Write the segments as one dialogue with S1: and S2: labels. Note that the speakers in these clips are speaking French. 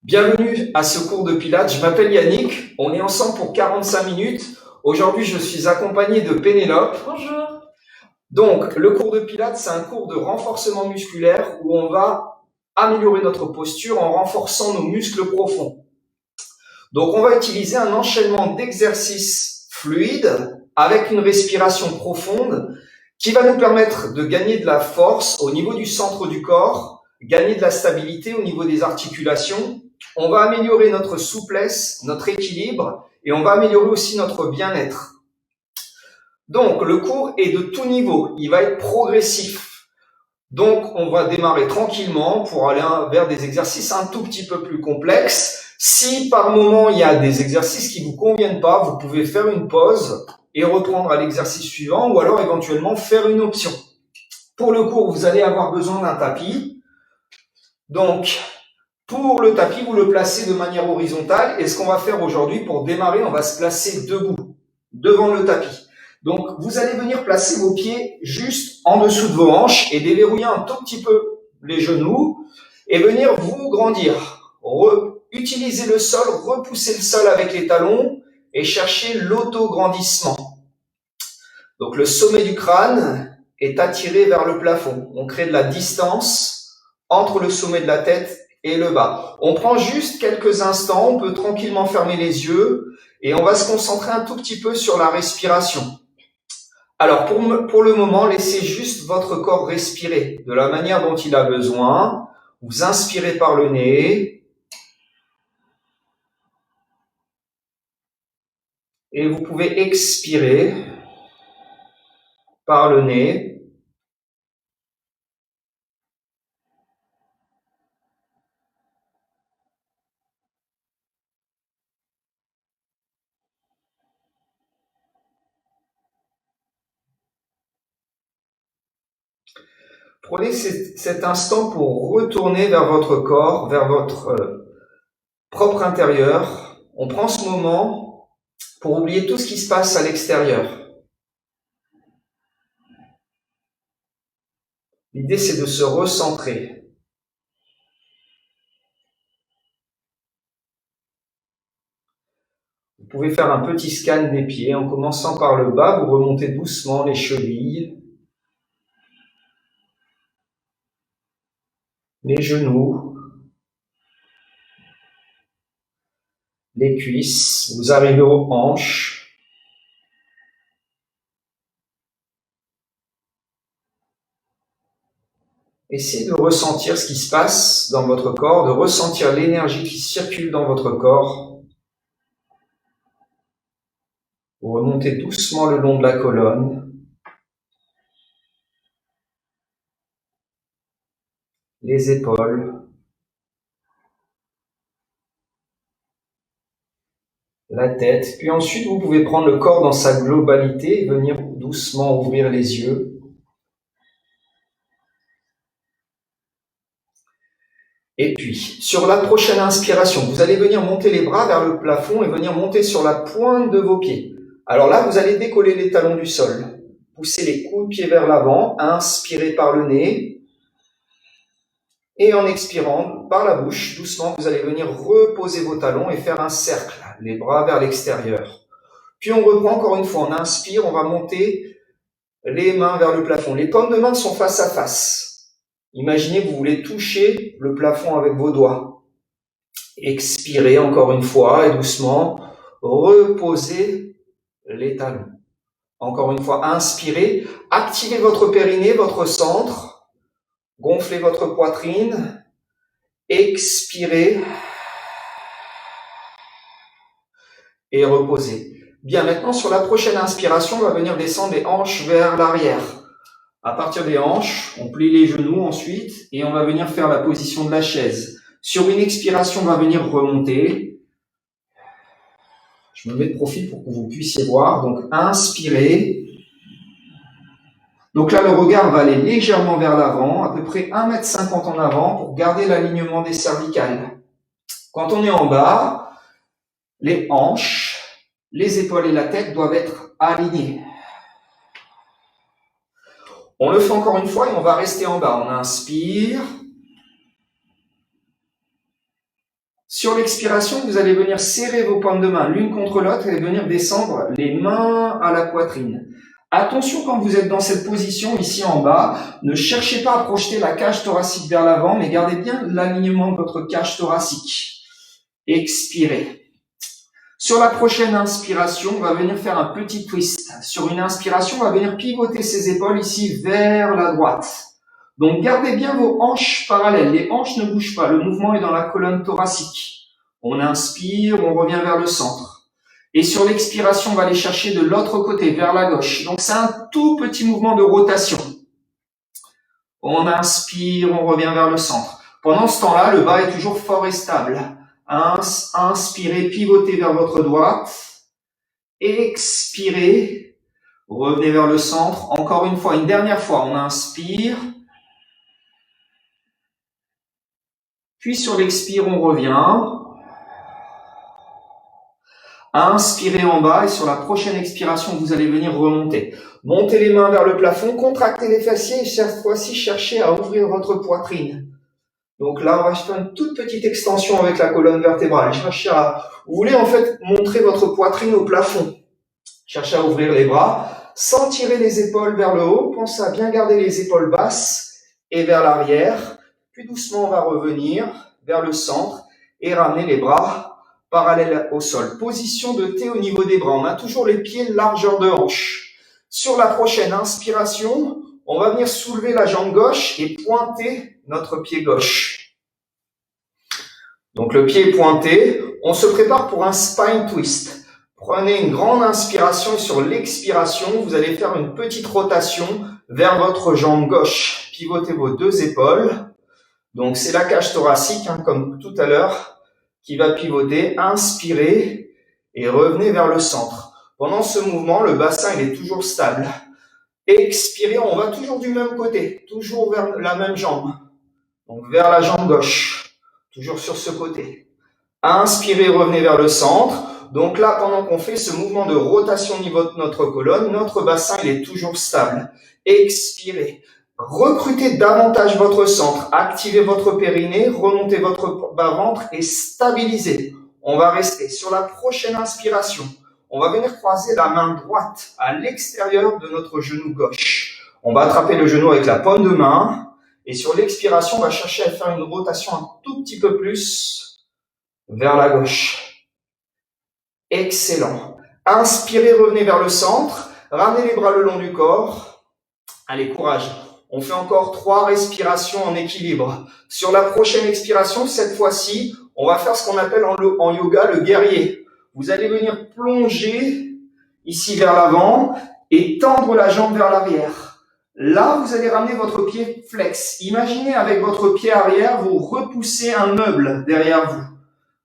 S1: Bienvenue à ce cours de Pilates. Je m'appelle Yannick. On est ensemble pour 45 minutes. Aujourd'hui, je suis accompagné de Pénélope.
S2: Bonjour.
S1: Donc, le cours de Pilates, c'est un cours de renforcement musculaire où on va améliorer notre posture en renforçant nos muscles profonds. Donc, on va utiliser un enchaînement d'exercices fluides avec une respiration profonde qui va nous permettre de gagner de la force au niveau du centre du corps, gagner de la stabilité au niveau des articulations. On va améliorer notre souplesse, notre équilibre et on va améliorer aussi notre bien-être. Donc, le cours est de tout niveau. Il va être progressif. Donc, on va démarrer tranquillement pour aller vers des exercices un tout petit peu plus complexes. Si par moment il y a des exercices qui vous conviennent pas, vous pouvez faire une pause et reprendre à l'exercice suivant ou alors éventuellement faire une option. Pour le cours, vous allez avoir besoin d'un tapis. Donc, pour le tapis, vous le placez de manière horizontale. Et ce qu'on va faire aujourd'hui, pour démarrer, on va se placer debout, devant le tapis. Donc, vous allez venir placer vos pieds juste en dessous de vos hanches et déverrouiller un tout petit peu les genoux et venir vous grandir. Utilisez le sol, repoussez le sol avec les talons et cherchez l'auto-grandissement. Donc, le sommet du crâne est attiré vers le plafond. On crée de la distance entre le sommet de la tête et le bas. On prend juste quelques instants, on peut tranquillement fermer les yeux et on va se concentrer un tout petit peu sur la respiration. Alors, pour le moment, laissez juste votre corps respirer de la manière dont il a besoin. Vous inspirez par le nez et vous pouvez expirer par le nez. Prenez cet instant pour retourner vers votre corps, vers votre propre intérieur. On prend ce moment pour oublier tout ce qui se passe à l'extérieur. L'idée, c'est de se recentrer. Vous pouvez faire un petit scan des pieds en commençant par le bas. Vous remontez doucement les chevilles, les genoux, les cuisses. Vous arrivez aux hanches. Essayez de ressentir ce qui se passe dans votre corps, de ressentir l'énergie qui circule dans votre corps. Vous remontez doucement le long de la colonne, les épaules, la tête. Puis ensuite, vous pouvez prendre le corps dans sa globalité et venir doucement ouvrir les yeux. Et puis, sur la prochaine inspiration, vous allez venir monter les bras vers le plafond et venir monter sur la pointe de vos pieds. Alors là, vous allez décoller les talons du sol. Poussez les coudes de pied vers l'avant, inspirez par le nez. Et en expirant par la bouche, doucement, vous allez venir reposer vos talons et faire un cercle, les bras vers l'extérieur. Puis on reprend encore une fois, on inspire, on va monter les mains vers le plafond. Les paumes de main sont face à face. Imaginez que vous voulez toucher le plafond avec vos doigts. Expirez encore une fois et doucement, reposez les talons. Encore une fois, inspirez, activez votre périnée, votre centre, gonflez votre poitrine, expirez et reposez. Bien, maintenant sur la prochaine inspiration, on va venir descendre les hanches vers l'arrière. À partir des hanches, on plie les genoux ensuite et on va venir faire la position de la chaise. Sur une expiration, on va venir remonter. Je me mets de profil pour que vous puissiez voir. Donc, inspirez. Donc là, le regard va aller légèrement vers l'avant, à peu près 1,50 m en avant pour garder l'alignement des cervicales. Quand on est en bas, les hanches, les épaules et la tête doivent être alignées. On le fait encore une fois et on va rester en bas. On inspire. Sur l'expiration, vous allez venir serrer vos paumes de main l'une contre l'autre et venir descendre les mains à la poitrine. Attention quand vous êtes dans cette position ici en bas, ne cherchez pas à projeter la cage thoracique vers l'avant, mais gardez bien l'alignement de votre cage thoracique. Expirez. Sur la prochaine inspiration, on va venir faire un petit twist. Sur une inspiration, on va venir pivoter ses épaules ici vers la droite. Donc, gardez bien vos hanches parallèles. Les hanches ne bougent pas. Le mouvement est dans la colonne thoracique. On inspire, on revient vers le centre. Et sur l'expiration, on va aller chercher de l'autre côté, vers la gauche. Donc, c'est un tout petit mouvement de rotation. On inspire, on revient vers le centre. Pendant ce temps-là, le bas est toujours fort et stable. Inspirez, pivotez vers votre droite. Expirez, revenez vers le centre. Encore une fois, une dernière fois, on inspire. Puis sur l'expire, on revient. Inspirez en bas et sur la prochaine expiration, vous allez venir remonter. Montez les mains vers le plafond, contractez les fessiers et cette fois-ci, cherchez à ouvrir votre poitrine. Donc là, on va faire une toute petite extension avec la colonne vertébrale. Cherchez vous voulez en fait montrer votre poitrine au plafond. Cherchez à ouvrir les bras, sans tirer les épaules vers le haut. Pensez à bien garder les épaules basses et vers l'arrière. Puis doucement, on va revenir vers le centre et ramener les bras parallèles au sol. Position de T au niveau des bras. On a toujours les pieds largeur de hanche. Sur la prochaine inspiration, on va venir soulever la jambe gauche et pointer notre pied gauche. Donc le pied est pointé. On se prépare pour un spine twist. Prenez une grande inspiration et sur l'expiration, vous allez faire une petite rotation vers votre jambe gauche. Pivotez vos deux épaules. Donc, c'est la cage thoracique, comme tout à l'heure, qui va pivoter. Inspirez et revenez vers le centre. Pendant ce mouvement, le bassin il est toujours stable. Expirez, on va toujours du même côté, toujours vers la même jambe. Donc, vers la jambe gauche, toujours sur ce côté. Inspirez, revenez vers le centre. Donc là, pendant qu'on fait ce mouvement de rotation au niveau de notre colonne, notre bassin il est toujours stable. Expirez. Recrutez davantage votre centre, activez votre périnée, remontez votre bas-ventre et stabilisez. On va rester sur la prochaine inspiration. On va venir croiser la main droite à l'extérieur de notre genou gauche. On va attraper le genou avec la paume de main et sur l'expiration, on va chercher à faire une rotation un tout petit peu plus vers la gauche. Excellent. Inspirez, revenez vers le centre, ramenez les bras le long du corps. Allez, courage. On fait encore 3 respirations en équilibre. Sur la prochaine expiration, cette fois-ci, on va faire ce qu'on appelle en yoga le guerrier. Vous allez venir plonger ici vers l'avant et tendre la jambe vers l'arrière. Là, vous allez ramener votre pied flex. Imaginez avec votre pied arrière, vous repoussez un meuble derrière vous.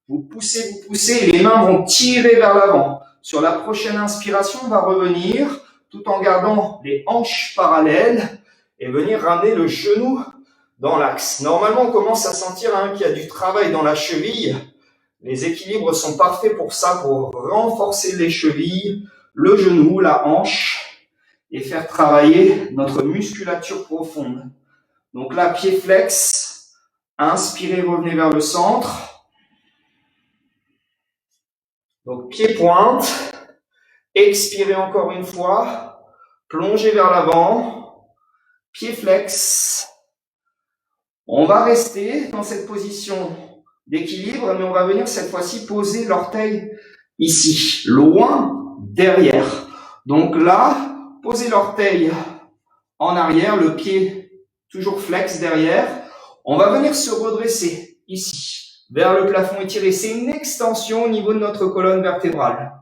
S1: Vous poussez et les mains vont tirer vers l'avant. Sur la prochaine inspiration, on va revenir tout en gardant les hanches parallèles et venir ramener le genou dans l'axe. Normalement, on commence à sentir qu'il y a du travail dans la cheville. Les équilibres sont parfaits pour ça, pour renforcer les chevilles, le genou, la hanche et faire travailler notre musculature profonde. Donc là, pied flex, inspirez, revenez vers le centre. Donc pied pointe, expirez encore une fois, plongez vers l'avant. Pied flex. On va rester dans cette position d'équilibre, mais on va venir cette fois-ci poser l'orteil ici, loin derrière. Donc là, posez l'orteil en arrière, le pied toujours flex derrière. On va venir se redresser ici, vers le plafond étiré. C'est une extension au niveau de notre colonne vertébrale.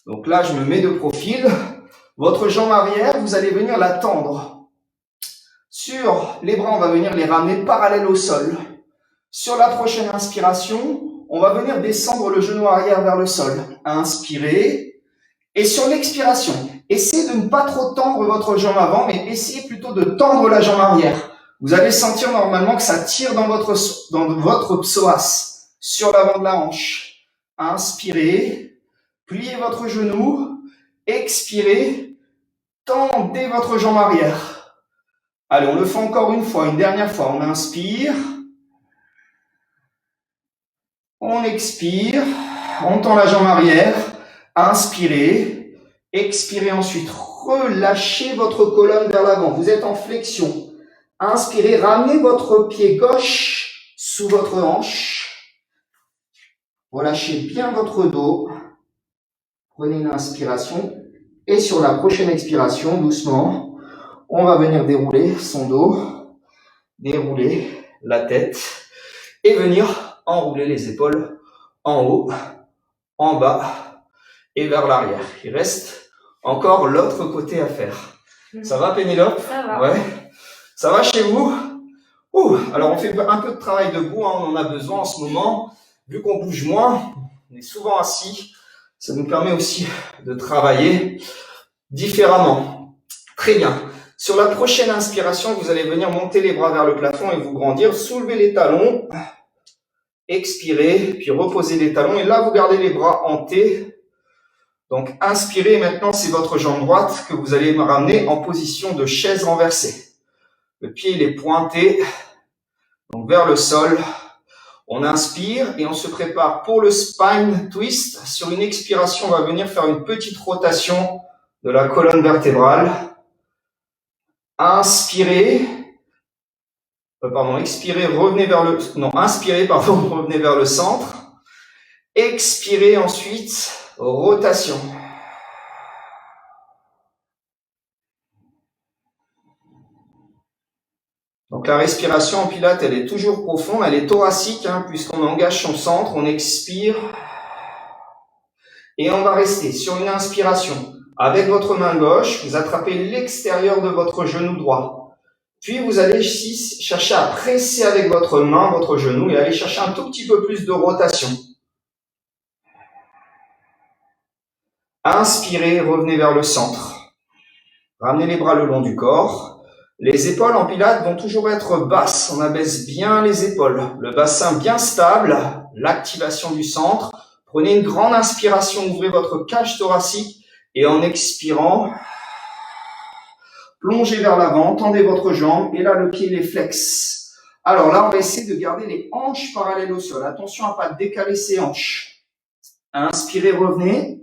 S1: Donc là, je me mets de profil. Votre jambe arrière, vous allez venir la tendre. Sur les bras, on va venir les ramener parallèles au sol. Sur la prochaine inspiration, on va venir descendre le genou arrière vers le sol. Inspirez. Et sur l'expiration, essayez de ne pas trop tendre votre jambe avant, mais essayez plutôt de tendre la jambe arrière. Vous allez sentir normalement que ça tire dans votre psoas, sur l'avant de la hanche. Inspirez. Pliez votre genou. Expirez, tendez votre jambe arrière. Allez, on le fait encore une fois, une dernière fois. On inspire. On expire, on tend la jambe arrière, inspirez, expirez ensuite, relâchez votre colonne vers l'avant, vous êtes en flexion. Inspirez, ramenez votre pied gauche sous votre hanche, relâchez bien votre dos, prenez une inspiration et sur la prochaine expiration, doucement, on va venir dérouler son dos, dérouler la tête et venir enrouler les épaules en haut, en bas et vers l'arrière. Il reste encore l'autre côté à faire. Ça va, Pénélope?
S2: Ça va.
S1: Ouais. Ça va chez vous? Alors on fait un peu de travail debout, hein, on en a besoin en ce moment. Vu qu'on bouge moins, on est souvent assis. Ça nous permet aussi de travailler différemment. Très bien. Sur la prochaine inspiration, vous allez venir monter les bras vers le plafond et vous grandir. Soulevez les talons. Expirez, puis reposez les talons. Et là, vous gardez les bras en T. Donc, inspirez. Maintenant, c'est votre jambe droite que vous allez me ramener en position de chaise renversée. Le pied, il est pointé. Donc, vers le sol. On inspire et on se prépare pour le spine twist. Sur une expiration, on va venir faire une petite rotation de la colonne vertébrale. Inspirez. Expirez, revenez vers le... Non, inspirez, revenez vers le centre. Expirez ensuite, rotation. Donc la respiration en pilates, elle est toujours profonde, elle est thoracique, hein, puisqu'on engage son centre, on expire. Et on va rester sur une inspiration. Avec votre main gauche, vous attrapez l'extérieur de votre genou droit. Puis vous allez ici chercher à presser avec votre main, votre genou, et aller chercher un tout petit peu plus de rotation. Inspirez, revenez vers le centre. Ramenez les bras le long du corps. Les épaules en pilates vont toujours être basses. On abaisse bien les épaules. Le bassin bien stable. L'activation du centre. Prenez une grande inspiration, ouvrez votre cage thoracique. Et en expirant, plongez vers l'avant, tendez votre jambe. Et là, le pied, il est flex. Alors là, on va essayer de garder les hanches parallèles au sol. Attention à ne pas décaler ses hanches. Inspirez, revenez.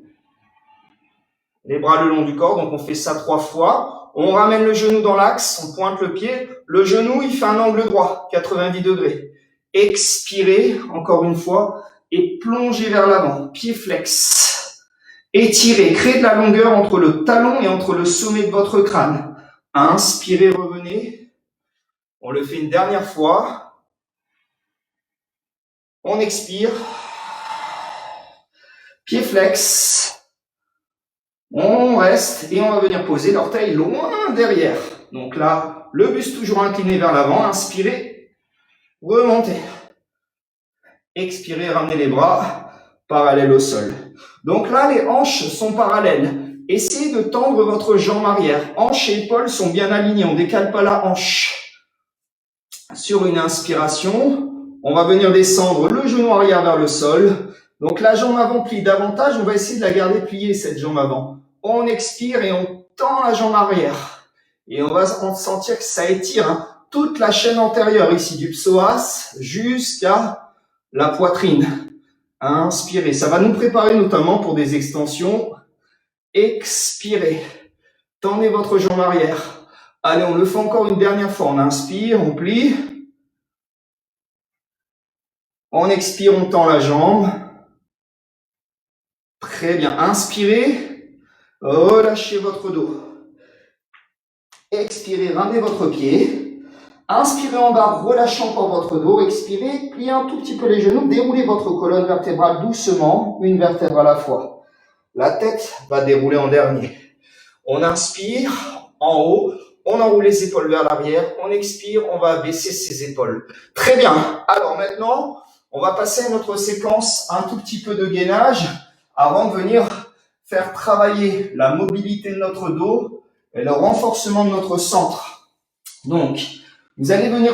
S1: Les bras le long du corps, donc on fait ça 3 fois. On ramène le genou dans l'axe, on pointe le pied. Le genou, il fait un angle droit, 90 degrés. Expirez, encore une fois, et plongez vers l'avant, pied flex. Étirez, créez de la longueur entre le talon et entre le sommet de votre crâne. Inspirez, revenez. On le fait une dernière fois. On expire. Pied flex. On reste et on va venir poser l'orteil loin derrière. Donc là, le buste toujours incliné vers l'avant. Inspirez, remontez. Expirez, ramenez les bras parallèles au sol. Donc là, les hanches sont parallèles. Essayez de tendre votre jambe arrière. Hanches et épaules sont bien alignées. On ne décale pas la hanche. Sur une inspiration, on va venir descendre le genou arrière vers le sol. Donc la jambe avant plie davantage. On va essayer de la garder pliée, cette jambe avant. On expire et on tend la jambe arrière. Et on va sentir que ça étire toute la chaîne antérieure ici, du psoas jusqu'à la poitrine. Inspirez. Ça va nous préparer notamment pour des extensions. Expirez. Tendez votre jambe arrière. Allez, on le fait encore une dernière fois. On inspire, on plie. On expire, on tend la jambe. Très bien. Inspirez. Relâchez votre dos. Expirez, ramenez votre pied. Inspirez en bas, relâchez encore votre dos. Expirez, pliez un tout petit peu les genoux. Déroulez votre colonne vertébrale doucement, une vertèbre à la fois. La tête va dérouler en dernier. On inspire en haut. On enroule les épaules vers l'arrière. On expire, on va baisser ses épaules. Très bien. Alors maintenant, on va passer à notre séquence un tout petit peu de gainage avant de venir faire travailler la mobilité de notre dos et le renforcement de notre centre. Donc, vous allez venir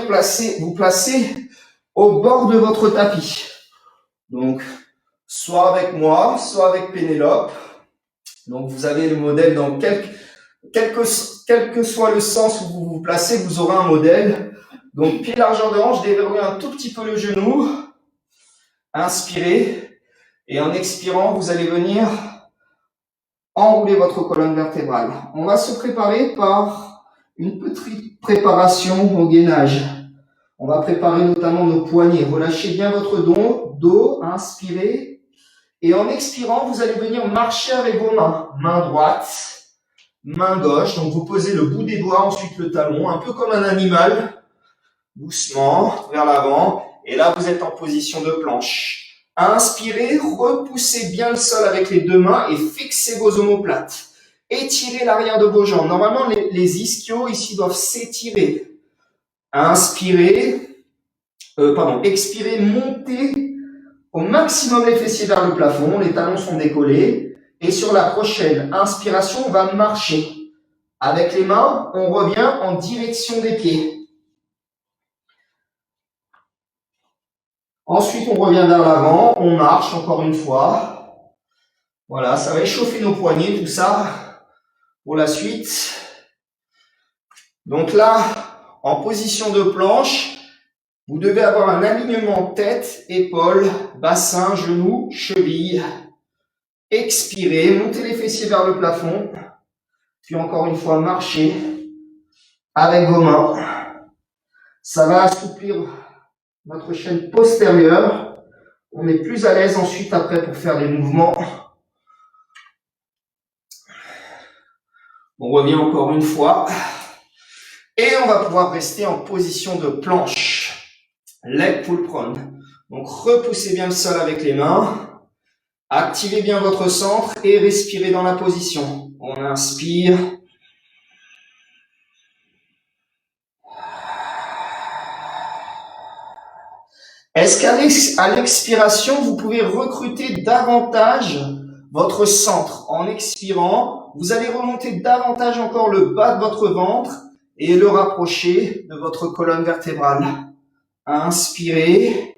S1: vous placer au bord de votre tapis. Donc, soit avec moi, soit avec Pénélope. Donc, vous avez le modèle dans quel que soit le sens où vous vous placez, vous aurez un modèle. Donc, pied largeur de hanche, déverrouillez un tout petit peu le genou. Inspirez. Et en expirant, vous allez venir enrouler votre colonne vertébrale. On va se préparer par une petite préparation au gainage. On va préparer notamment nos poignets. Relâchez bien votre dos, inspirez. Et en expirant, vous allez venir marcher avec vos mains. Main droite, main gauche. Donc vous posez le bout des doigts, ensuite le talon, un peu comme un animal. Doucement, vers l'avant. Et là, vous êtes en position de planche. Inspirez, repoussez bien le sol avec les deux mains et fixez vos omoplates. Étirez l'arrière de vos jambes. Normalement, les ischios ici doivent s'étirer. Inspirez, expirez, montez au maximum les fessiers vers le plafond. Les talons sont décollés. Et sur la prochaine inspiration, on va marcher. Avec les mains, on revient en direction des pieds. Ensuite, on revient vers l'avant, on marche encore une fois. Voilà, ça va échauffer nos poignets, tout ça, pour la suite. Donc là, en position de planche, vous devez avoir un alignement tête, épaules, bassin, genoux, chevilles. Expirez, montez les fessiers vers le plafond. Puis encore une fois, marchez avec vos mains. Ça va assouplir notre chaîne postérieure. On est plus à l'aise ensuite après pour faire les mouvements. On revient encore une fois. Et on va pouvoir rester en position de planche. Leg pull prone. Donc repoussez bien le sol avec les mains. Activez bien votre centre et respirez dans la position. On inspire. Est-ce qu'à l'expiration, vous pouvez recruter davantage votre centre? En expirant, vous allez remonter davantage encore le bas de votre ventre et le rapprocher de votre colonne vertébrale. Inspirez.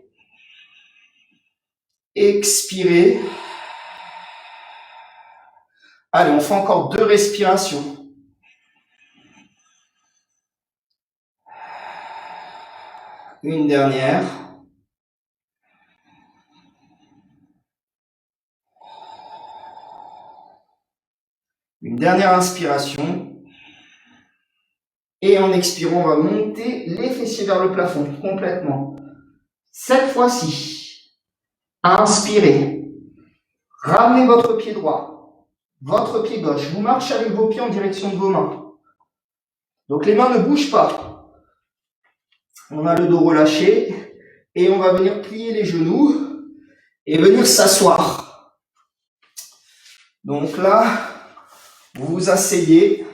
S1: Expirez. Allez, on fait encore 2 respirations. Une dernière. Une dernière inspiration. Et en expirant, on va monter les fessiers vers le plafond, complètement. Cette fois-ci, inspirez. Ramenez votre pied droit, votre pied gauche. Vous marchez avec vos pieds en direction de vos mains. Donc les mains ne bougent pas. On a le dos relâché. Et on va venir plier les genoux et venir s'asseoir. Donc là, vous vous asseyez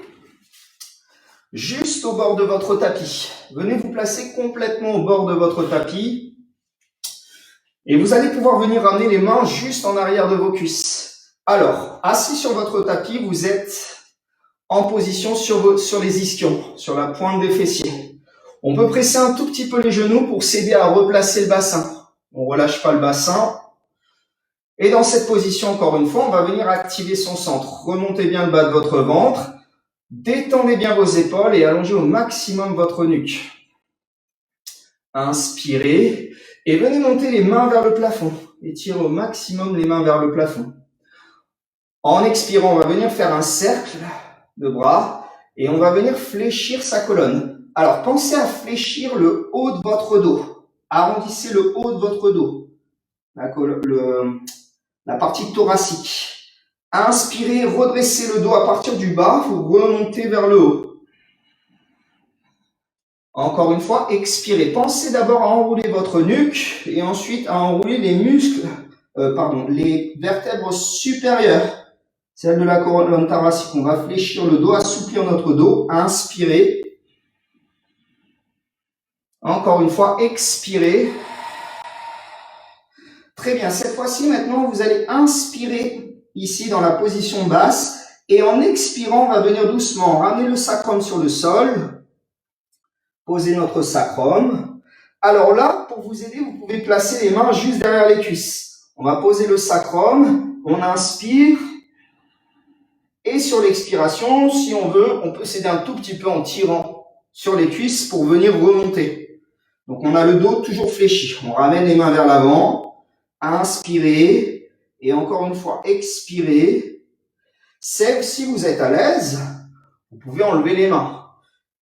S1: juste au bord de votre tapis. Venez vous placer complètement au bord de votre tapis. Et vous allez pouvoir venir ramener les mains juste en arrière de vos cuisses. Alors, assis sur votre tapis, vous êtes en position sur les ischions, sur la pointe des fessiers. On peut presser un tout petit peu les genoux pour s'aider à replacer le bassin. On ne relâche pas le bassin. Et dans cette position, encore une fois, on va venir activer son centre. Remontez bien le bas de votre ventre. Détendez bien vos épaules et allongez au maximum votre nuque. Inspirez et venez monter les mains vers le plafond. Étirez au maximum les mains vers le plafond. En expirant, on va venir faire un cercle de bras et on va venir fléchir sa colonne. Alors, pensez à fléchir le haut de votre dos. Arrondissez le haut de votre dos. La partie thoracique. Inspirez, redressez le dos à partir du bas, vous remontez vers le haut. Encore une fois, expirez. Pensez d'abord à enrouler votre nuque et ensuite à enrouler les les vertèbres supérieures, celles de la colonne thoracique. On va fléchir le dos, assouplir notre dos. Inspirez. Encore une fois, expirez. Très bien, cette fois-ci, maintenant, vous allez inspirer ici dans la position basse et en expirant, on va venir doucement ramener le sacrum sur le sol, poser notre sacrum. Alors là, pour vous aider, vous pouvez placer les mains juste derrière les cuisses. On va poser le sacrum, on inspire et sur l'expiration, si on veut, on peut s'aider un tout petit peu en tirant sur les cuisses pour venir remonter. Donc on a le dos toujours fléchi, on ramène les mains vers l'avant. Inspirez. Et encore une fois, expirez. Si vous êtes à l'aise, vous pouvez enlever les mains.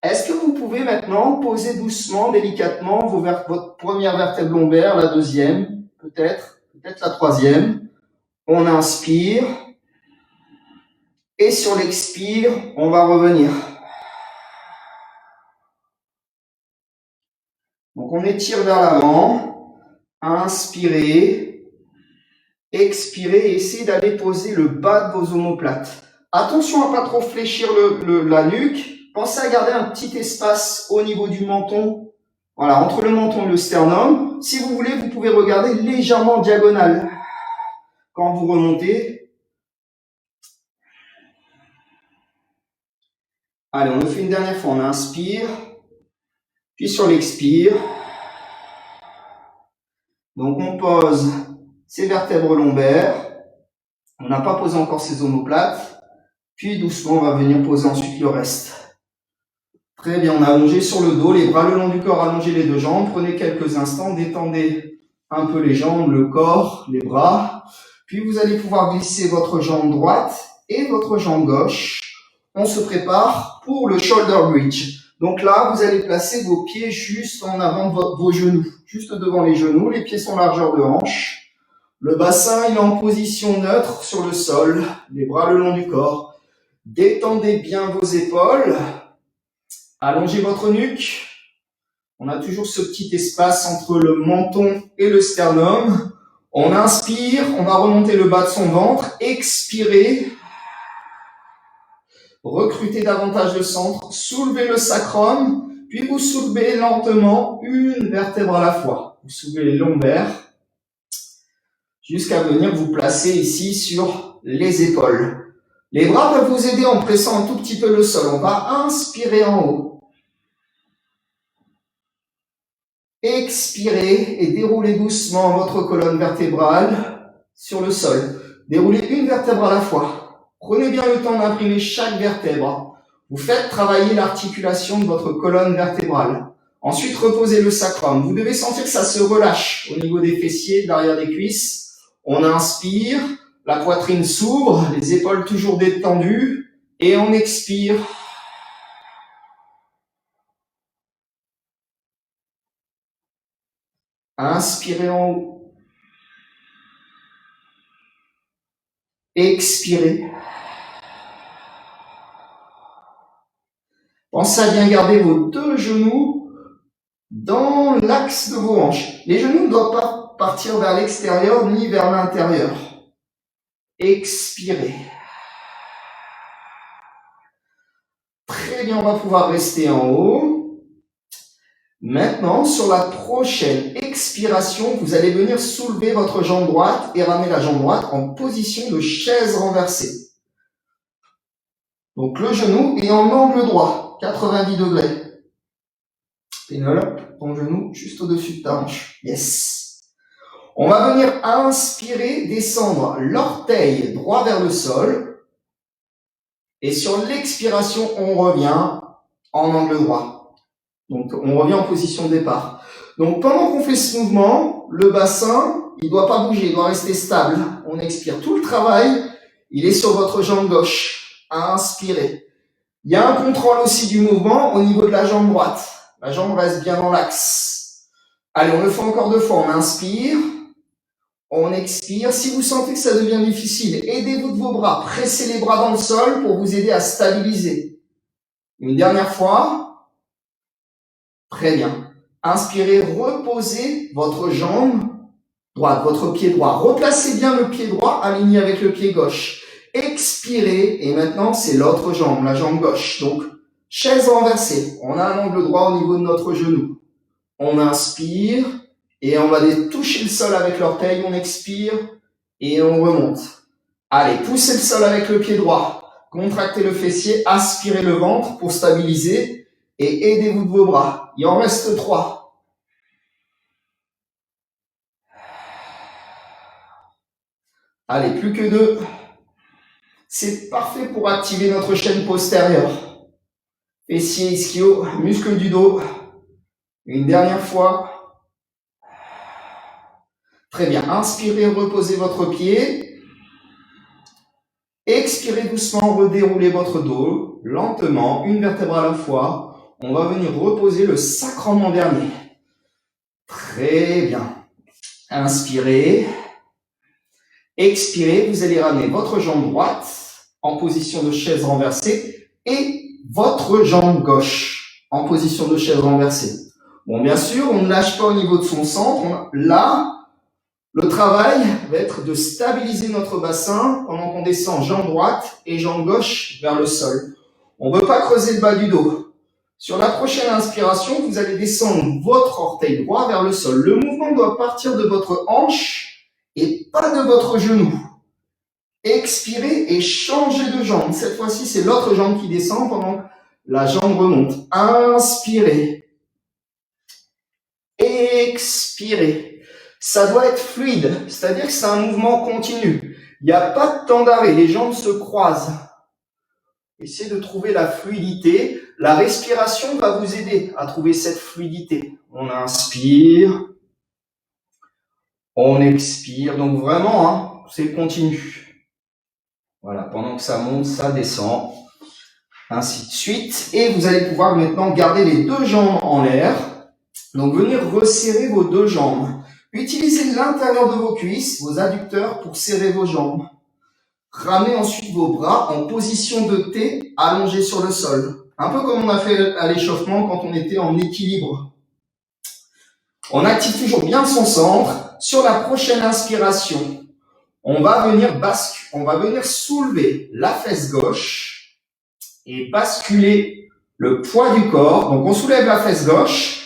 S1: Est-ce que vous pouvez maintenant poser doucement, délicatement votre première vertèbre lombaire, la deuxième, peut-être la troisième. On inspire. Et sur l'expire, on va revenir. Donc on étire vers l'avant. Inspirez. Expirez et essayez d'aller poser le bas de vos omoplates. Attention à ne pas trop fléchir la nuque. Pensez à garder un petit espace au niveau du menton. Voilà, entre le menton et le sternum. Si vous voulez, vous pouvez regarder légèrement en diagonale. Quand vous remontez. Allez, on le fait une dernière fois. On inspire. Puis sur l'expire. Donc on pose ses vertèbres lombaires. On n'a pas posé encore ses omoplates. Puis doucement, on va venir poser ensuite le reste. Très bien, on a allongé sur le dos, les bras le long du corps, allongez les deux jambes. Prenez quelques instants, détendez un peu les jambes, le corps, les bras. Puis vous allez pouvoir glisser votre jambe droite et votre jambe gauche. On se prépare pour le shoulder bridge. Donc là, vous allez placer vos pieds juste en avant de vos genoux, juste devant les genoux. Les pieds sont largeur de hanche. Le bassin, il est en position neutre sur le sol, les bras le long du corps. Détendez bien vos épaules. Allongez votre nuque. On a toujours ce petit espace entre le menton et le sternum. On inspire, on va remonter le bas de son ventre. Expirez. Recrutez davantage le centre. Soulevez le sacrum. Puis vous soulevez lentement une vertèbre à la fois. Vous soulevez les lombaires jusqu'à venir vous placer ici sur les épaules. Les bras peuvent vous aider en pressant un tout petit peu le sol. On va inspirer en haut. Expirez et déroulez doucement votre colonne vertébrale sur le sol. Déroulez une vertèbre à la fois. Prenez bien le temps d'imprimer chaque vertèbre. Vous faites travailler l'articulation de votre colonne vertébrale. Ensuite, reposez le sacrum. Vous devez sentir que ça se relâche au niveau des fessiers, de l'arrière des cuisses. On inspire, la poitrine s'ouvre, les épaules toujours détendues. Et on expire. Inspirez en haut. Expirez. Pensez à bien garder vos deux genoux dans l'axe de vos hanches. Les genoux ne doivent pas partir vers l'extérieur ni vers l'intérieur. Expirez. Très bien, on va pouvoir rester en haut. Maintenant, sur la prochaine expiration, vous allez venir soulever votre jambe droite et ramener la jambe droite en position de chaise renversée. Donc le genou est en angle droit, 90 degrés. Pénélope, ton genou juste au-dessus de ta hanche. Yes. On va venir inspirer, descendre l'orteil droit vers le sol. Et sur l'expiration, on revient en angle droit. Donc, on revient en position de départ. Donc, pendant qu'on fait ce mouvement, le bassin, il ne doit pas bouger, il doit rester stable. On expire. Tout le travail, il est sur votre jambe gauche. Inspirez. Il y a un contrôle aussi du mouvement au niveau de la jambe droite. La jambe reste bien dans l'axe. Allez, on le fait encore deux fois. On inspire. On expire. Si vous sentez que ça devient difficile, aidez-vous de vos bras. Pressez les bras dans le sol pour vous aider à stabiliser. Une dernière fois. Très bien. Inspirez, reposez votre jambe droite, votre pied droit. Replacez bien le pied droit aligné avec le pied gauche. Expirez et maintenant c'est l'autre jambe, la jambe gauche. Donc, chaise renversée. On a un angle droit au niveau de notre genou. On inspire et on va toucher le sol avec l'orteil. On expire et on remonte. Allez, poussez le sol avec le pied droit. Contractez le fessier, aspirez le ventre pour stabiliser. Et aidez-vous de vos bras. Il en reste 3. Allez, plus que 2. C'est parfait pour activer notre chaîne postérieure. Fessiers, ischio, muscles du dos. Une dernière fois. Très bien. Inspirez, reposez votre pied. Expirez doucement, redéroulez votre dos, lentement, une vertèbre à la fois. On va venir reposer le sacrum en dernier. Très bien. Inspirez. Expirez, vous allez ramener votre jambe droite en position de chaise renversée et votre jambe gauche en position de chaise renversée. Bon, bien sûr, on ne lâche pas au niveau de son centre. Là, le travail va être de stabiliser notre bassin pendant qu'on descend jambe droite et jambe gauche vers le sol. On ne veut pas creuser le bas du dos. Sur la prochaine inspiration, vous allez descendre votre orteil droit vers le sol. Le mouvement doit partir de votre hanche et pas de votre genou. Expirez et changez de jambe. Cette fois-ci, c'est l'autre jambe qui descend pendant que la jambe remonte. Inspirez. Expirez. Ça doit être fluide, c'est-à-dire que c'est un mouvement continu. Il n'y a pas de temps d'arrêt, les jambes se croisent. Essayez de trouver la fluidité. La respiration va vous aider à trouver cette fluidité. On inspire, on expire. Donc vraiment, c'est continu. Voilà, pendant que ça monte, ça descend. Ainsi de suite. Et vous allez pouvoir maintenant garder les deux jambes en l'air. Donc venir resserrer vos deux jambes. Utilisez l'intérieur de vos cuisses, vos adducteurs pour serrer vos jambes. Ramenez ensuite vos bras en position de T allongés sur le sol. Un peu comme on a fait à l'échauffement quand on était en équilibre. On active toujours bien son centre. Sur la prochaine inspiration, on va venir soulever la fesse gauche et basculer le poids du corps. Donc on soulève la fesse gauche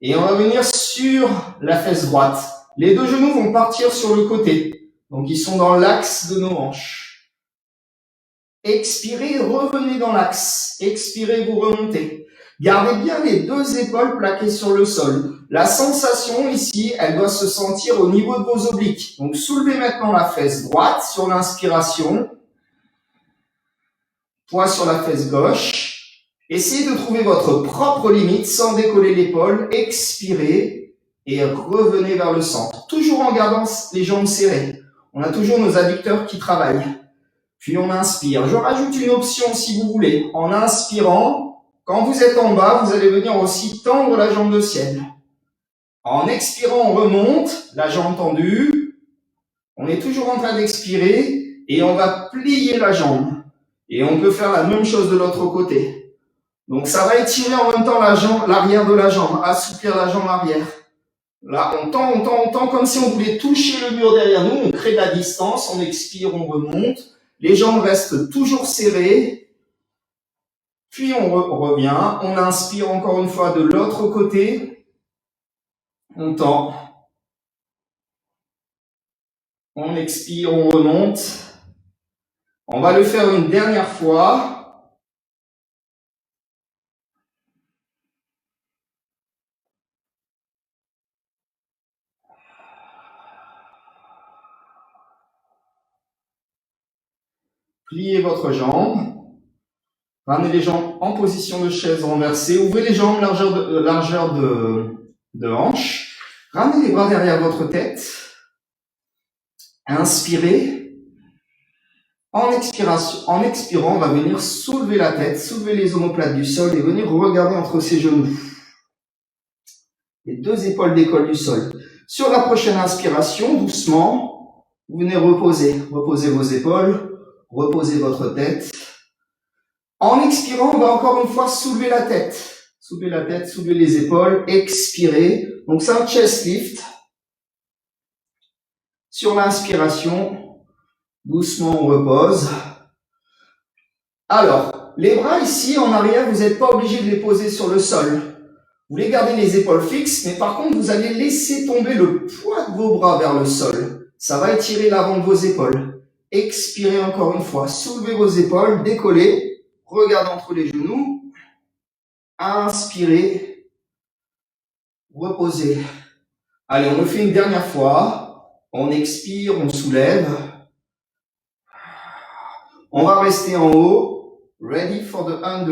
S1: et on va venir sur la fesse droite. Les deux genoux vont partir sur le côté. Donc ils sont dans l'axe de nos hanches. Expirez, revenez dans l'axe. Expirez, vous remontez. Gardez bien les deux épaules plaquées sur le sol. La sensation ici, elle doit se sentir au niveau de vos obliques. Donc soulevez maintenant la fesse droite sur l'inspiration. Poids sur la fesse gauche. Essayez de trouver votre propre limite sans décoller l'épaule. Expirez et revenez vers le centre. Toujours en gardant les jambes serrées. On a toujours nos adducteurs qui travaillent. Puis on inspire. Je rajoute une option si vous voulez. En inspirant, quand vous êtes en bas, vous allez venir aussi tendre la jambe de ciel. En expirant, on remonte, la jambe tendue. On est toujours en train d'expirer et on va plier la jambe. Et on peut faire la même chose de l'autre côté. Donc ça va étirer en même temps l'arrière de la jambe, assouplir la jambe arrière. Là, on tend comme si on voulait toucher le mur derrière nous. On crée de la distance, on expire, on remonte. Les jambes restent toujours serrées. Puis on revient. On inspire encore une fois de l'autre côté. On tend. On expire, on remonte. On va le faire une dernière fois. Pliez votre jambe. Ramenez les jambes en position de chaise renversée. Ouvrez les jambes largeur de hanche. Ramenez les bras derrière votre tête. Inspirez. En expirant, on va venir soulever la tête, soulever les omoplates du sol et venir regarder entre ses genoux. Les deux épaules décollent du sol. Sur la prochaine inspiration, doucement, vous venez reposer. Reposez vos épaules, reposez votre tête. En expirant, on va encore une fois soulever la tête. Soulevez la tête, soulevez les épaules, expirez. Donc c'est un chest lift. Sur l'inspiration, doucement, on repose. Alors, les bras ici en arrière, vous n'êtes pas obligé de les poser sur le sol. Vous voulez garder les épaules fixes, mais par contre, vous allez laisser tomber le poids de vos bras vers le sol. Ça va étirer l'avant de vos épaules. Expirez encore une fois. Soulevez vos épaules, décollez. Regardez entre les genoux. Inspirez. Reposez. Allez, on le fait une dernière fois. On expire, on soulève. On va rester en haut. Ready for the 100.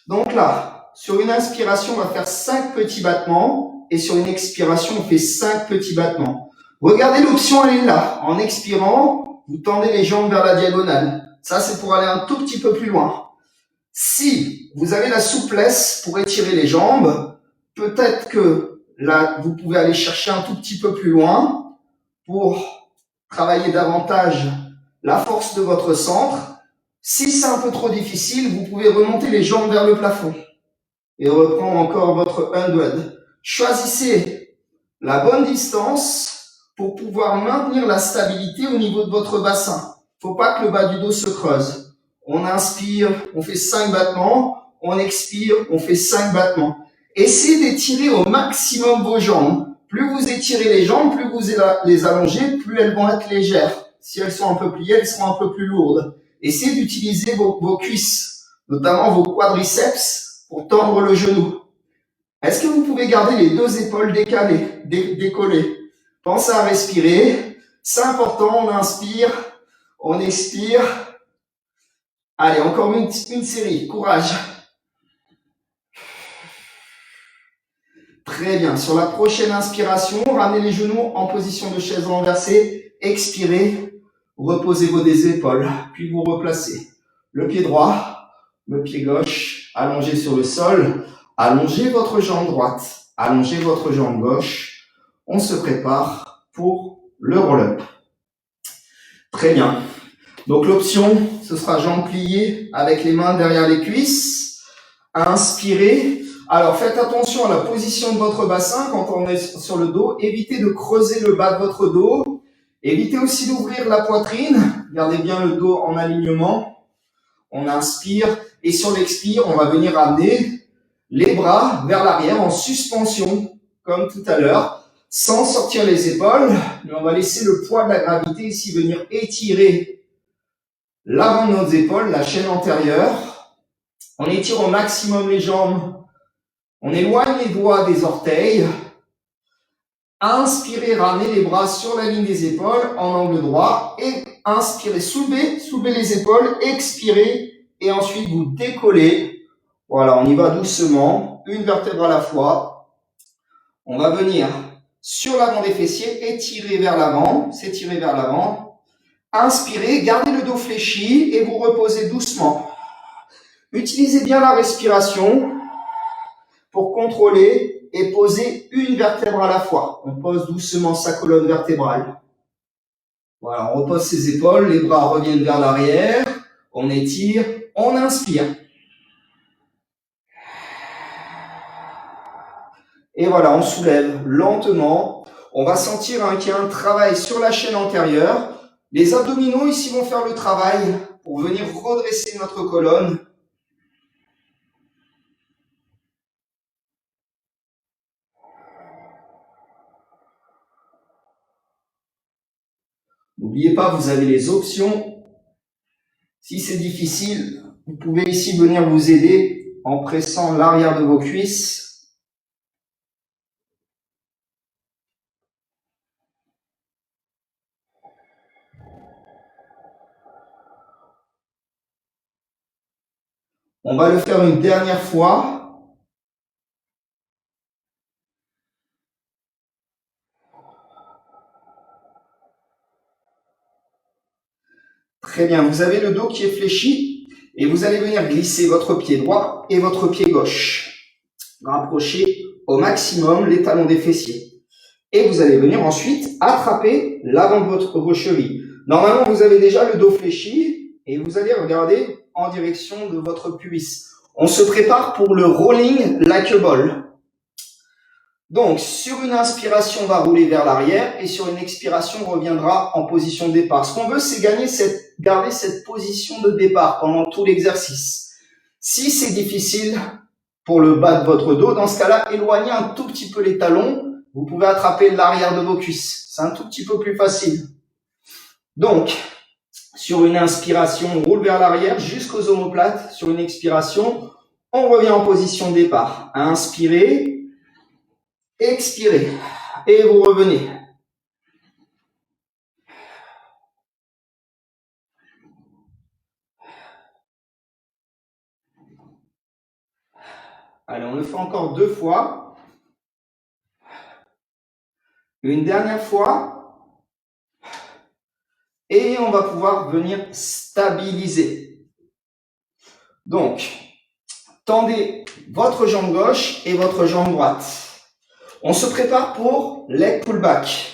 S1: Donc là, sur une inspiration, on va faire 5 petits battements. Et sur une expiration, on fait 5 petits battements. Regardez l'option, elle est là. En expirant, vous tendez les jambes vers la diagonale. Ça, c'est pour aller un tout petit peu plus loin. Si vous avez la souplesse pour étirer les jambes, peut-être que là, vous pouvez aller chercher un tout petit peu plus loin pour travailler davantage la force de votre centre. Si c'est un peu trop difficile, vous pouvez remonter les jambes vers le plafond et reprendre encore votre 100. Choisissez la bonne distance pour pouvoir maintenir la stabilité au niveau de votre bassin. Faut pas que le bas du dos se creuse. On inspire, on fait 5 battements. On expire, on fait 5 battements. Essayez d'étirer au maximum vos jambes. Plus vous étirez les jambes, plus vous les allongez, plus elles vont être légères. Si elles sont un peu pliées, elles seront un peu plus lourdes. Essayez d'utiliser vos cuisses, notamment vos quadriceps, pour tendre le genou. Est-ce que vous pouvez garder les deux épaules décalées, décollées? Pensez à respirer. C'est important, on inspire, on expire. Allez, encore une série. Courage. Très bien. Sur la prochaine inspiration, ramenez les genoux en position de chaise renversée. Expirez. Reposez vos épaules, puis vous replacez. Le pied droit, le pied gauche, allongé sur le sol. Allongez votre jambe droite, allongez votre jambe gauche. On se prépare pour le roll-up. Très bien. Donc l'option, ce sera jambes pliées avec les mains derrière les cuisses. Inspirez. Alors faites attention à la position de votre bassin quand on est sur le dos. Évitez de creuser le bas de votre dos. Évitez aussi d'ouvrir la poitrine. Gardez bien le dos en alignement. On inspire et sur l'expire, on va venir amener les bras vers l'arrière en suspension, comme tout à l'heure, sans sortir les épaules. Mais on va laisser le poids de la gravité ici venir étirer l'avant de nos épaules, la chaîne antérieure. On étire au maximum les jambes. On éloigne les doigts des orteils. Inspirez, ramenez les bras sur la ligne des épaules en angle droit. Et inspirez, soulevez les épaules, expirez et ensuite vous décollez. Voilà, on y va doucement, une vertèbre à la fois. On va venir sur l'avant des fessiers, étirer vers l'avant, s'étirer vers l'avant. Inspirez, gardez le dos fléchi et vous reposez doucement. Utilisez bien la respiration pour contrôler et poser une vertèbre à la fois. On pose doucement sa colonne vertébrale. Voilà, on repose ses épaules, les bras reviennent vers l'arrière, on étire, on inspire. Et voilà, on soulève lentement. On va sentir qu'il y a un travail sur la chaîne antérieure. Les abdominaux ici vont faire le travail pour venir redresser notre colonne. N'oubliez pas, vous avez les options. Si c'est difficile, vous pouvez ici venir vous aider en pressant l'arrière de vos cuisses. On va le faire une dernière fois. Très bien, vous avez le dos qui est fléchi et vous allez venir glisser votre pied droit et votre pied gauche. Rapprochez au maximum les talons des fessiers. Et vous allez venir ensuite attraper l'avant de vos chevilles. Normalement, vous avez déjà le dos fléchi et vous allez regarder en direction de votre pubis. On se prépare pour le rolling like a ball. Donc, sur une inspiration, on va rouler vers l'arrière et sur une expiration, on reviendra en position de départ. Ce qu'on veut, c'est garder cette position de départ pendant tout l'exercice. Si c'est difficile pour le bas de votre dos, dans ce cas-là, éloignez un tout petit peu les talons. Vous pouvez attraper l'arrière de vos cuisses. C'est un tout petit peu plus facile. Donc, sur une inspiration, on roule vers l'arrière jusqu'aux omoplates. Sur une expiration, on revient en position de départ. Inspirez. Expirez et vous revenez. Allez, on le fait encore 2 fois. Une dernière fois. et on va pouvoir venir stabiliser. Donc, tendez votre jambe gauche et votre jambe droite. On se prépare pour leg pullback.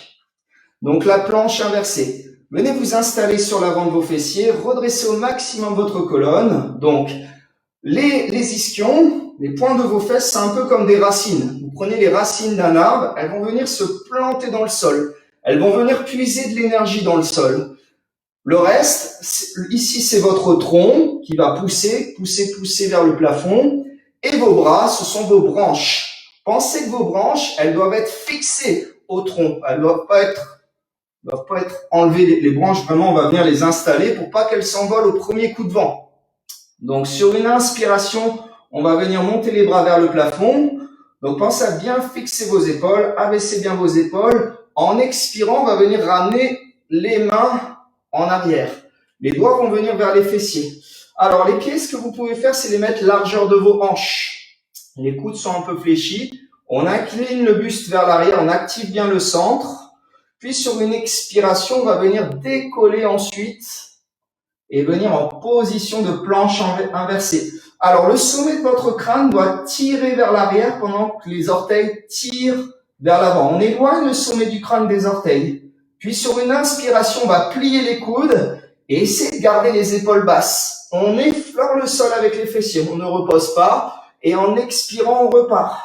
S1: Donc la planche inversée. Venez vous installer sur l'avant de vos fessiers, redressez au maximum votre colonne. Donc les ischions, les points de vos fesses, c'est un peu comme des racines. Vous prenez les racines d'un arbre, elles vont venir se planter dans le sol. Elles vont venir puiser de l'énergie dans le sol. Le reste, ici c'est votre tronc qui va pousser vers le plafond. Et vos bras, ce sont vos branches. Pensez que vos branches, elles doivent être fixées au tronc. Elles ne doivent pas être enlevées. Les branches, vraiment, on va venir les installer pour pas qu'elles s'envolent au premier coup de vent. Donc sur une inspiration, on va venir monter les bras vers le plafond. Donc pensez à bien fixer vos épaules, abaissez bien vos épaules. En expirant, on va venir ramener les mains en arrière. Les doigts vont venir vers les fessiers. Alors les pieds, ce que vous pouvez faire, c'est les mettre largeur de vos hanches. Les coudes sont un peu fléchis. On incline le buste vers l'arrière, on active bien le centre. Puis sur une expiration, on va venir décoller ensuite et venir en position de planche inversée. Alors le sommet de votre crâne doit tirer vers l'arrière pendant que les orteils tirent vers l'avant. On éloigne le sommet du crâne des orteils. Puis sur une inspiration, on va plier les coudes et essayer de garder les épaules basses. On effleure le sol avec les fessiers, on ne repose pas. Et en expirant, on repart.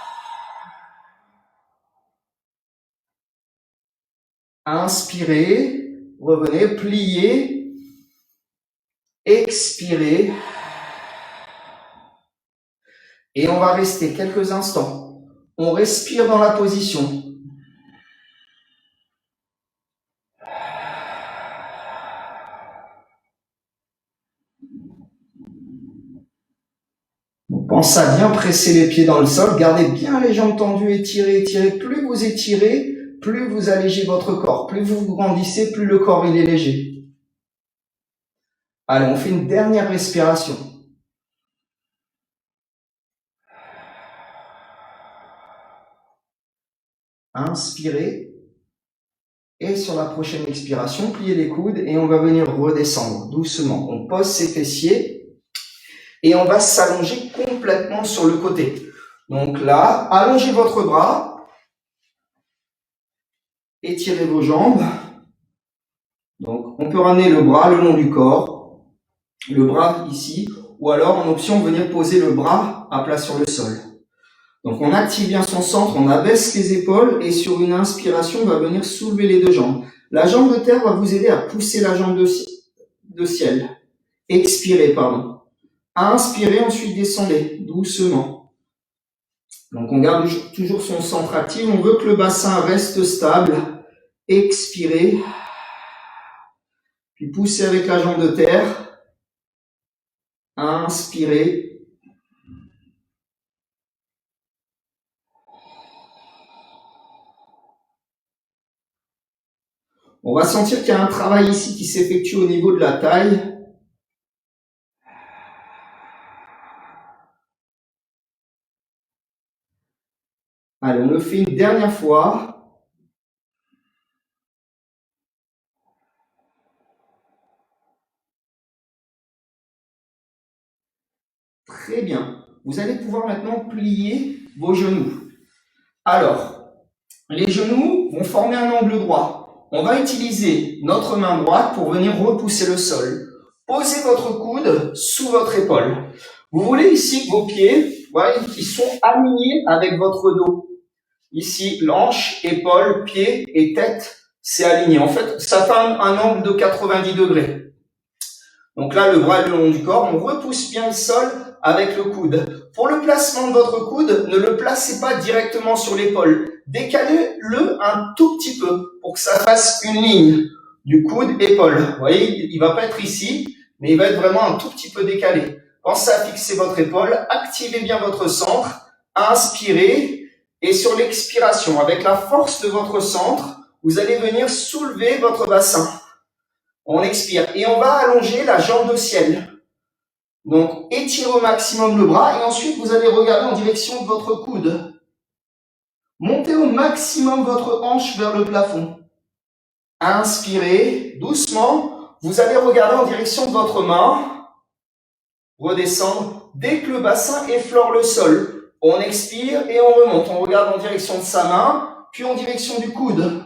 S1: Inspirez, revenez, pliez, expirez. Et on va rester quelques instants. On respire dans la position. Pensez à bien presser les pieds dans le sol. Gardez bien les jambes tendues, étirez, étirez. Plus vous étirez, plus vous allégez votre corps. Plus vous grandissez, plus le corps il est léger. Allez, on fait une dernière respiration. Inspirez. Et sur la prochaine expiration, pliez les coudes et on va venir redescendre doucement. On pose ses fessiers et on va s'allonger complètement sur le côté. Donc là, allongez votre bras, étirez vos jambes. Donc on peut ramener le bras le long du corps, le bras ici, ou alors en option venir poser le bras à plat sur le sol. Donc on active bien son centre, on abaisse les épaules et sur une inspiration, on va venir soulever les deux jambes. La jambe de terre va vous aider à pousser la jambe de ciel. Expirez, pardon. Inspirez, ensuite descendez doucement. Donc on garde toujours son centre actif, on veut que le bassin reste stable. Expirez. Puis poussez avec la jambe de terre. Inspirez. On va sentir qu'il y a un travail ici qui s'effectue au niveau de la taille. Allez, on le fait une dernière fois. Très bien. Vous allez pouvoir maintenant plier vos genoux. Alors, les genoux vont former un angle droit. On va utiliser notre main droite pour venir repousser le sol. Posez votre coude sous votre épaule. Vous voulez ici que vos pieds, voyez, qui sont alignés avec votre dos. Ici, hanche, épaule, pied et tête, c'est aligné. En fait, ça fait un angle de 90 degrés. Donc là, le bras est le long du corps. On repousse bien le sol avec le coude. Pour le placement de votre coude, ne le placez pas directement sur l'épaule. Décalez-le un tout petit peu pour que ça fasse une ligne du coude-épaule. Vous voyez, il va pas être ici, mais il va être vraiment un tout petit peu décalé. Pensez à fixer votre épaule, activez bien votre centre, inspirez, et sur l'expiration, avec la force de votre centre, vous allez venir soulever votre bassin. On expire et on va allonger la jambe de ciel. Donc, étirez au maximum le bras et ensuite vous allez regarder en direction de votre coude. Montez au maximum votre hanche vers le plafond. Inspirez doucement. Vous allez regarder en direction de votre main, redescendre. Dès que le bassin effleure le sol, on expire et on remonte. On regarde en direction de sa main, puis en direction du coude.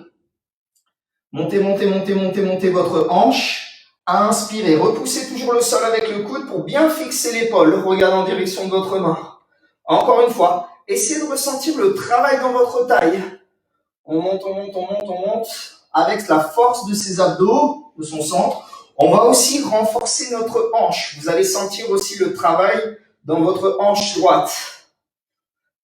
S1: Montez, montez, montez, montez, montez votre hanche. Inspirez, repoussez toujours le sol avec le coude pour bien fixer l'épaule. Regardez en direction de votre main. Encore une fois, essayez de ressentir le travail dans votre taille. On monte, on monte, on monte, on monte. Avec la force de ses abdos, de son centre, on va aussi renforcer notre hanche. Vous allez sentir aussi le travail dans votre hanche droite.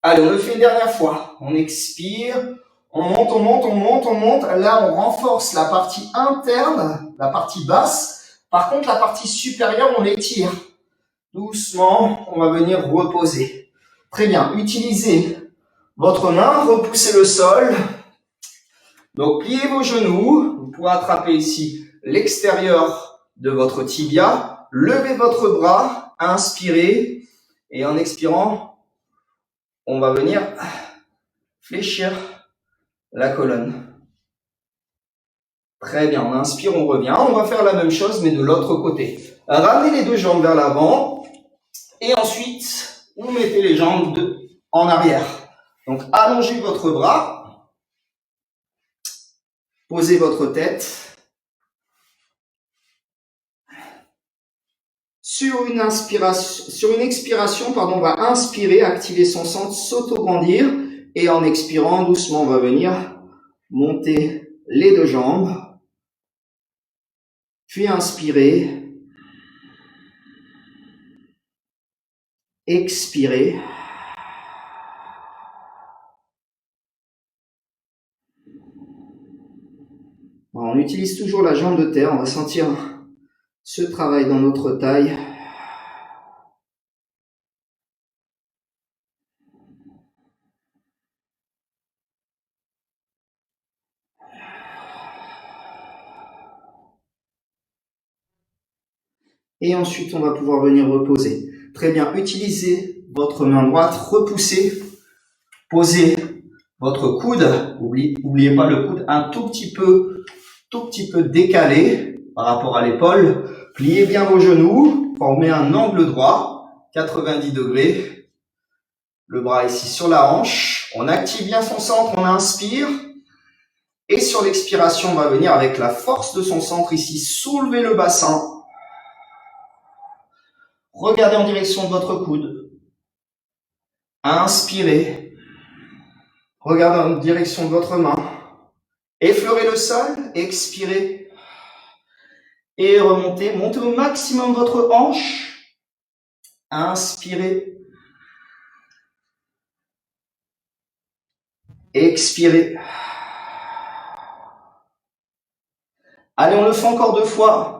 S1: Allez, on le fait une dernière fois. On expire. On monte, on monte, on monte, on monte. Là, on renforce la partie interne, la partie basse. Par contre, la partie supérieure, on l'étire. Doucement, on va venir reposer. Très bien. Utilisez votre main, repoussez le sol. Donc, pliez vos genoux. Vous pouvez attraper ici l'extérieur de votre tibia. Levez votre bras. Inspirez. Et en expirant, on va venir fléchir la colonne. Très bien, on inspire, on revient. On va faire la même chose, mais de l'autre côté. Ramenez les deux jambes vers l'avant. Et ensuite, vous mettez les jambes en arrière. Donc, allongez votre bras. Posez votre tête. Sur une expiration, on va inspirer, activer son centre, s'auto-grandir. Et en expirant, doucement, on va venir monter les deux jambes. Puis inspirer. Expirez. On utilise toujours la jambe de terre. On va sentir ce travail dans notre taille. Et ensuite, on va pouvoir venir reposer. Très bien. Utilisez votre main droite. Repoussez. Posez votre coude. N'oubliez pas le coude un tout petit peu décalé par rapport à l'épaule. Pliez bien vos genoux. Formez un angle droit. 90 degrés. Le bras ici sur la hanche. On active bien son centre. On inspire. Et sur l'expiration, on va venir avec la force de son centre ici. Soulever le bassin. Regardez en direction de votre coude. Inspirez. Regardez en direction de votre main. Effleurez le sol. Expirez. Et remontez. Montez au maximum votre hanche. Inspirez. Expirez. Allez, on le fait encore 2 fois.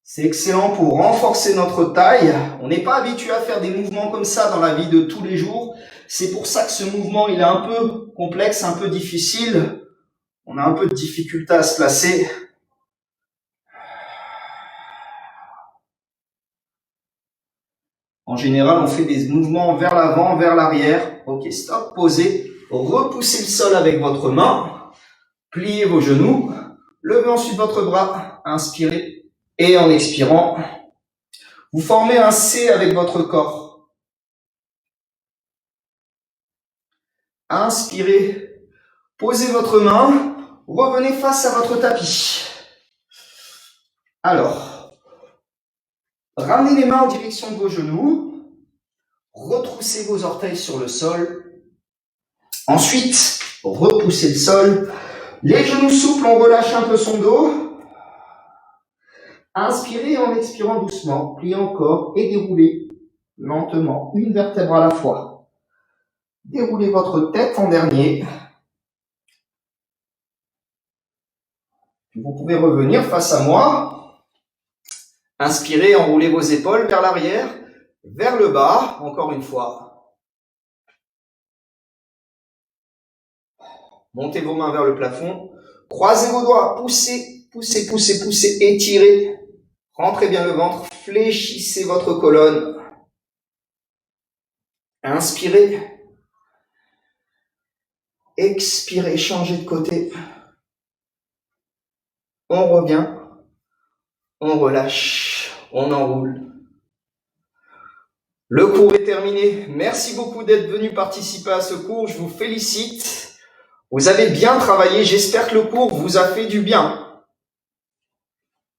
S1: C'est excellent pour renforcer notre taille. On n'est pas habitué à faire des mouvements comme ça dans la vie de tous les jours. C'est pour ça que ce mouvement, il est un peu complexe, un peu difficile. On a un peu de difficulté à se placer. En général, on fait des mouvements vers l'avant, vers l'arrière. Ok, stop, posez. Repoussez le sol avec votre main. Pliez vos genoux. Levez ensuite votre bras. Inspirez. Et en expirant, vous formez un C avec votre corps. Inspirez. Posez votre main. Revenez face à votre tapis. Alors, ramenez les mains en direction de vos genoux. Retroussez vos orteils sur le sol. Ensuite, repoussez le sol. Les genoux souples, on relâche un peu son dos. Inspirez en expirant doucement. Pliez encore et déroulez lentement, une vertèbre à la fois. Déroulez votre tête en dernier. Vous pouvez revenir face à moi. Inspirez, enroulez vos épaules vers l'arrière, vers le bas, encore une fois. Montez vos mains vers le plafond. Croisez vos doigts, poussez, poussez, poussez, poussez, étirez. Rentrez bien le ventre, fléchissez votre colonne. Inspirez. Expirez, changez de côté. On revient. on relâche, on enroule. Le cours est terminé. Merci beaucoup d'être venu participer à ce cours. Je vous félicite. Vous avez bien travaillé. J'espère que le cours vous a fait du bien.